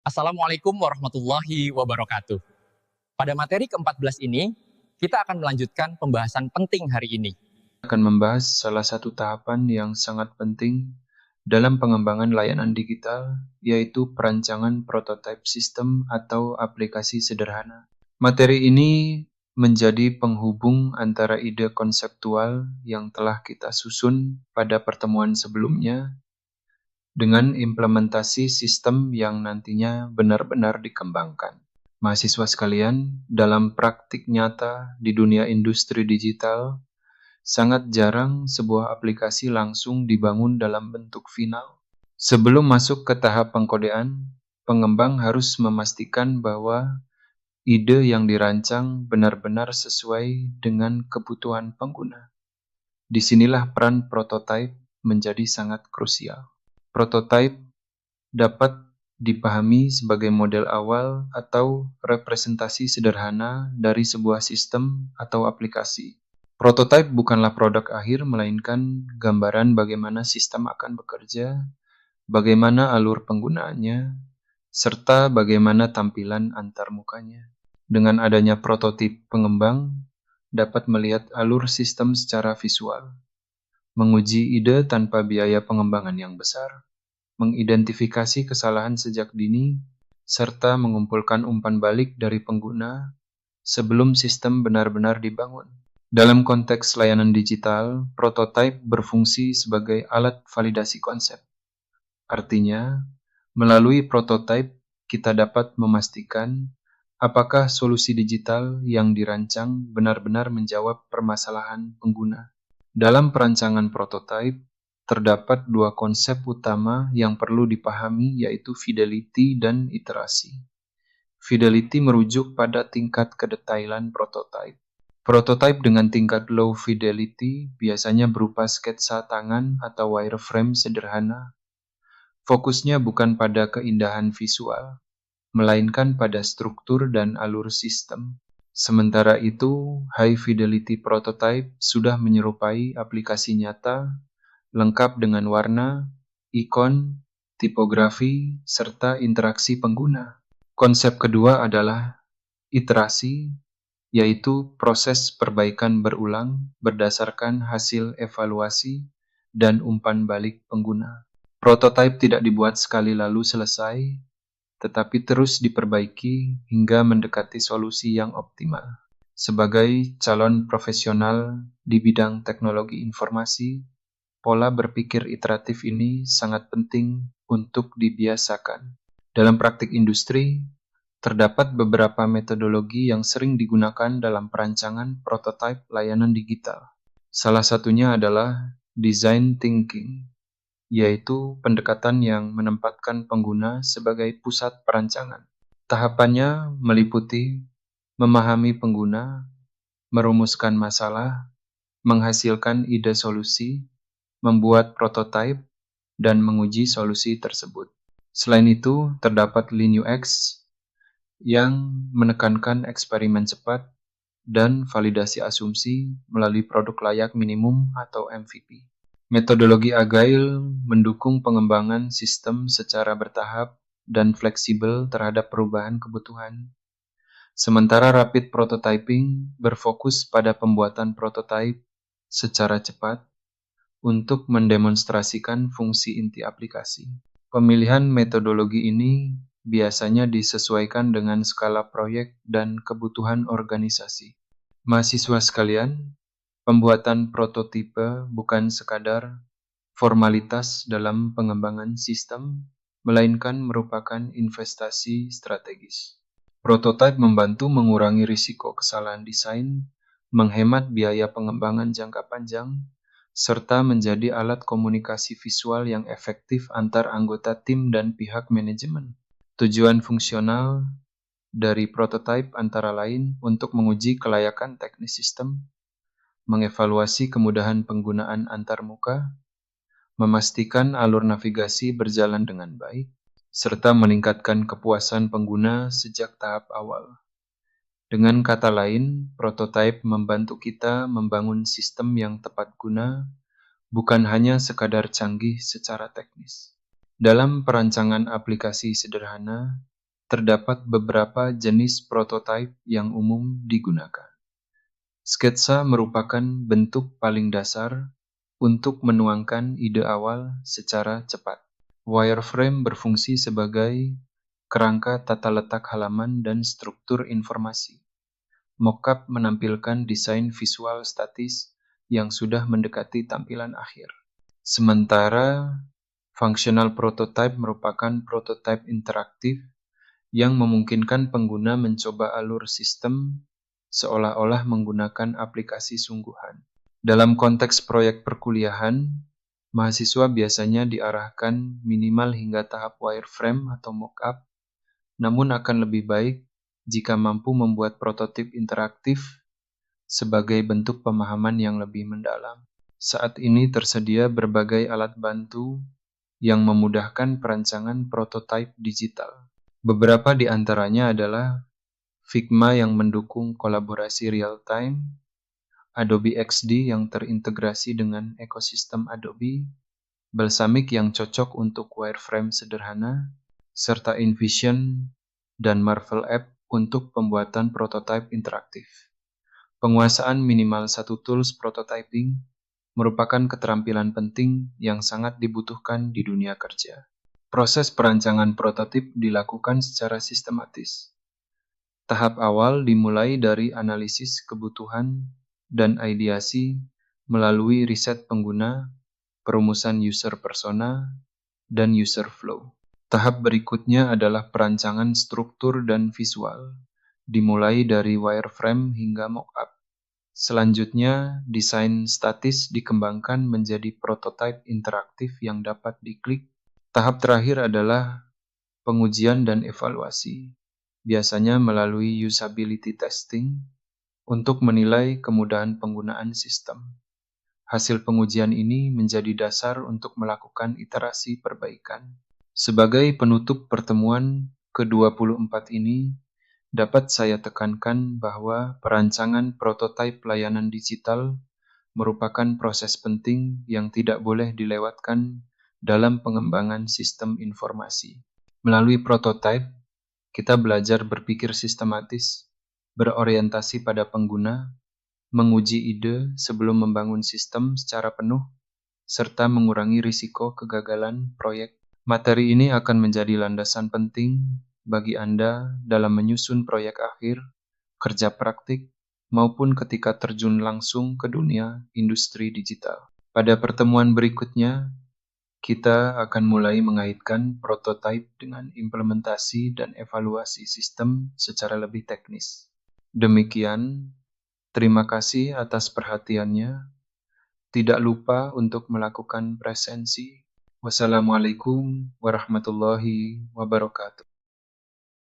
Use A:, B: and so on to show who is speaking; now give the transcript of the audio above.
A: Assalamualaikum warahmatullahi wabarakatuh. Pada materi ke-14 ini, kita akan melanjutkan pembahasan penting hari ini.
B: Akan membahas salah satu tahapan yang sangat penting dalam pengembangan layanan digital, yaitu perancangan prototipe sistem atau aplikasi sederhana. Materi ini menjadi penghubung antara ide konseptual yang telah kita susun pada pertemuan sebelumnya dengan implementasi sistem yang nantinya benar-benar dikembangkan. Mahasiswa sekalian, dalam praktik nyata di dunia industri digital, sangat jarang sebuah aplikasi langsung dibangun dalam bentuk final. Sebelum masuk ke tahap pengkodean, pengembang harus memastikan bahwa ide yang dirancang benar-benar sesuai dengan kebutuhan pengguna. Disinilah peran prototipe menjadi sangat krusial. Prototipe dapat dipahami sebagai model awal atau representasi sederhana dari sebuah sistem atau aplikasi. Prototipe bukanlah produk akhir, melainkan gambaran bagaimana sistem akan bekerja, bagaimana alur penggunaannya, serta bagaimana tampilan antarmukanya. Dengan adanya prototipe, pengembang dapat melihat alur sistem secara visual, menguji ide tanpa biaya pengembangan yang besar, mengidentifikasi kesalahan sejak dini, serta mengumpulkan umpan balik dari pengguna sebelum sistem benar-benar dibangun. Dalam konteks layanan digital, prototipe berfungsi sebagai alat validasi konsep. Artinya, melalui prototipe kita dapat memastikan apakah solusi digital yang dirancang benar-benar menjawab permasalahan pengguna. Dalam perancangan prototipe, terdapat dua konsep utama yang perlu dipahami, yaitu fidelity dan iterasi. Fidelity merujuk pada tingkat kedetailan prototipe. Prototipe dengan tingkat low fidelity biasanya berupa sketsa tangan atau wireframe sederhana. Fokusnya bukan pada keindahan visual, melainkan pada struktur dan alur sistem. Sementara itu, high fidelity prototype sudah menyerupai aplikasi nyata, lengkap dengan warna, ikon, tipografi, serta interaksi pengguna. Konsep kedua adalah iterasi, yaitu proses perbaikan berulang berdasarkan hasil evaluasi dan umpan balik pengguna. Prototipe tidak dibuat sekali lalu selesai, tetapi terus diperbaiki hingga mendekati solusi yang optimal. Sebagai calon profesional di bidang teknologi informasi, pola berpikir iteratif ini sangat penting untuk dibiasakan. Dalam praktik industri, terdapat beberapa metodologi yang sering digunakan dalam perancangan prototipe layanan digital. Salah satunya adalah design thinking, yaitu pendekatan yang menempatkan pengguna sebagai pusat perancangan. Tahapannya meliputi memahami pengguna, merumuskan masalah, menghasilkan ide solusi, membuat prototipe, dan menguji solusi tersebut. Selain itu, terdapat Lean UX yang menekankan eksperimen cepat dan validasi asumsi melalui produk layak minimum atau MVP. Metodologi Agile mendukung pengembangan sistem secara bertahap dan fleksibel terhadap perubahan kebutuhan. Sementara rapid prototyping berfokus pada pembuatan prototipe secara cepat untuk mendemonstrasikan fungsi inti aplikasi. Pemilihan metodologi ini biasanya disesuaikan dengan skala proyek dan kebutuhan organisasi. Mahasiswa sekalian, pembuatan prototipe bukan sekadar formalitas dalam pengembangan sistem, melainkan merupakan investasi strategis. Prototipe membantu mengurangi risiko kesalahan desain, menghemat biaya pengembangan jangka panjang, serta menjadi alat komunikasi visual yang efektif antar anggota tim dan pihak manajemen. Tujuan fungsional dari prototipe antara lain untuk menguji kelayakan teknis sistem, mengevaluasi kemudahan penggunaan antarmuka, memastikan alur navigasi berjalan dengan baik, serta meningkatkan kepuasan pengguna sejak tahap awal. Dengan kata lain, prototipe membantu kita membangun sistem yang tepat guna, bukan hanya sekadar canggih secara teknis. Dalam perancangan aplikasi sederhana, terdapat beberapa jenis prototipe yang umum digunakan. Sketsa merupakan bentuk paling dasar untuk menuangkan ide awal secara cepat. Wireframe berfungsi sebagai kerangka tata letak halaman dan struktur informasi. Mockup menampilkan desain visual statis yang sudah mendekati tampilan akhir. Sementara functional prototype merupakan prototipe interaktif yang memungkinkan pengguna mencoba alur sistem seolah-olah menggunakan aplikasi sungguhan. Dalam konteks proyek perkuliahan, mahasiswa biasanya diarahkan minimal hingga tahap wireframe atau mockup, namun akan lebih baik jika mampu membuat prototip interaktif sebagai bentuk pemahaman yang lebih mendalam. Saat ini tersedia berbagai alat bantu yang memudahkan perancangan prototipe digital. Beberapa di antaranya adalah Figma yang mendukung kolaborasi real-time, Adobe XD yang terintegrasi dengan ekosistem Adobe, Balsamiq yang cocok untuk wireframe sederhana, serta InVision dan Marvel App untuk pembuatan prototipe interaktif. Penguasaan minimal satu tools prototyping merupakan keterampilan penting yang sangat dibutuhkan di dunia kerja. Proses perancangan prototip dilakukan secara sistematis. Tahap awal dimulai dari analisis kebutuhan dan ideasi melalui riset pengguna, perumusan user persona, dan user flow. Tahap berikutnya adalah perancangan struktur dan visual, dimulai dari wireframe hingga mockup. Selanjutnya, desain statis dikembangkan menjadi prototipe interaktif yang dapat diklik. Tahap terakhir adalah pengujian dan evaluasi, biasanya melalui usability testing, untuk menilai kemudahan penggunaan sistem. Hasil pengujian ini menjadi dasar untuk melakukan iterasi perbaikan. Sebagai penutup pertemuan ke-24 ini, dapat saya tekankan bahwa perancangan prototipe layanan digital merupakan proses penting yang tidak boleh dilewatkan dalam pengembangan sistem informasi. Melalui prototipe, kita belajar berpikir sistematis, berorientasi pada pengguna, menguji ide sebelum membangun sistem secara penuh, serta mengurangi risiko kegagalan proyek. Materi ini akan menjadi landasan penting bagi Anda dalam menyusun proyek akhir, kerja praktik, maupun ketika terjun langsung ke dunia industri digital. Pada pertemuan berikutnya, kita akan mulai mengaitkan prototipe dengan implementasi dan evaluasi sistem secara lebih teknis. Demikian, terima kasih atas perhatiannya. Tidak lupa untuk melakukan presensi. Wassalamualaikum warahmatullahi wabarakatuh.